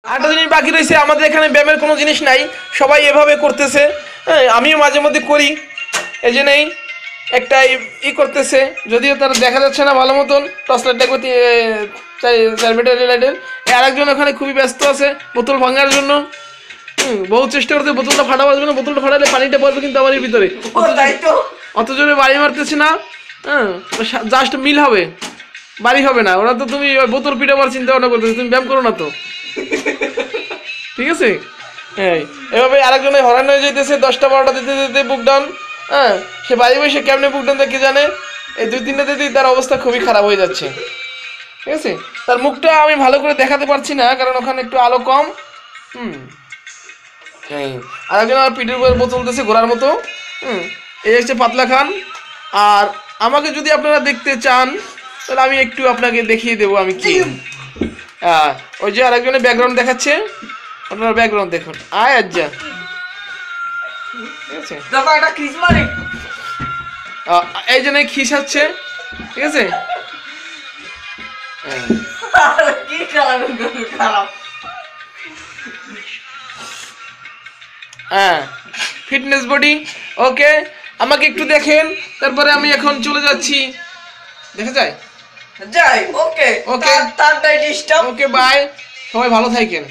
আরেকটা জিনিস বাকি রয়েছে, আমাদের এখানে ব্যায়ামের কোনো জিনিস নাই, সবাই এভাবে করতেছে। হ্যাঁ, আমিও মাঝে মধ্যে করি, এই জন্যই একটা করতেছে, যদিও তার দেখা যাচ্ছে না ভালো মতন, টর্চ লাইটটা করতে 4 ব্যাটারি লাইটের। আরেকজন ওখানে খুবই ব্যস্ত আছে বোতল ভাঙার জন্য। বহু চেষ্টা করতে বোতলটা ফাটাবার জন্য, বোতলটা ফাটালে পানিটা পড়বে কিন্তু আমার ভিতরে, অত জোরে বাড়ি মারতেছে না। হ্যাঁ, জাস্ট মিল হবে, বাড়ি হবে না। ওরা তো তুমি বোতল পিটাবার চিন্তা ভাবনা করতেছো, তুমি ব্যায়াম করো না তো, ঠিক আছে? হ্যাঁ, এভাবে আরেকজনের হরান হয়ে যেতেছে 10টা 12টা দিতে দিতে বুক ডাউন। হ্যাঁ, সে বাড়ি বসে কেমনে বুক ডাউন কে জানে, এই 2-3টা দিতেই তার অবস্থা খুবই খারাপ হয়ে যাচ্ছে, ঠিক আছে? তার মুখটা আমি ভালো করে দেখাতে পারছি না, কারণ ওখানে একটু আলো কম। হ্যাঁ, আরেকজন আমার পিঠের উপর বোতল দিতেছে ঘোড়ার মতো। এই হচ্ছে পাতলা খান। আর আমাকে যদি আপনারা দেখতে চান তাহলে আমি একটু আপনাকে দেখিয়ে দেবো আমি কি। ওই যে আরেকজনের ব্যাকগ্রাউন্ড দেখাচ্ছে, আপনার ব্যাকগ্রাউন্ড দেখুন। আয় আজ্জা, ঠিক আছে? এই জন্য খিসাচ্ছে, ঠিক আছে? হ্যাঁ, ফিটনেস বডি। ওকে, আমাকে একটু দেখেন, তারপরে আমি এখন চলে যাচ্ছি। দেখা যায় যাই। ওকে ওকে ওকে, বাই, সবাই ভালো থাকেন।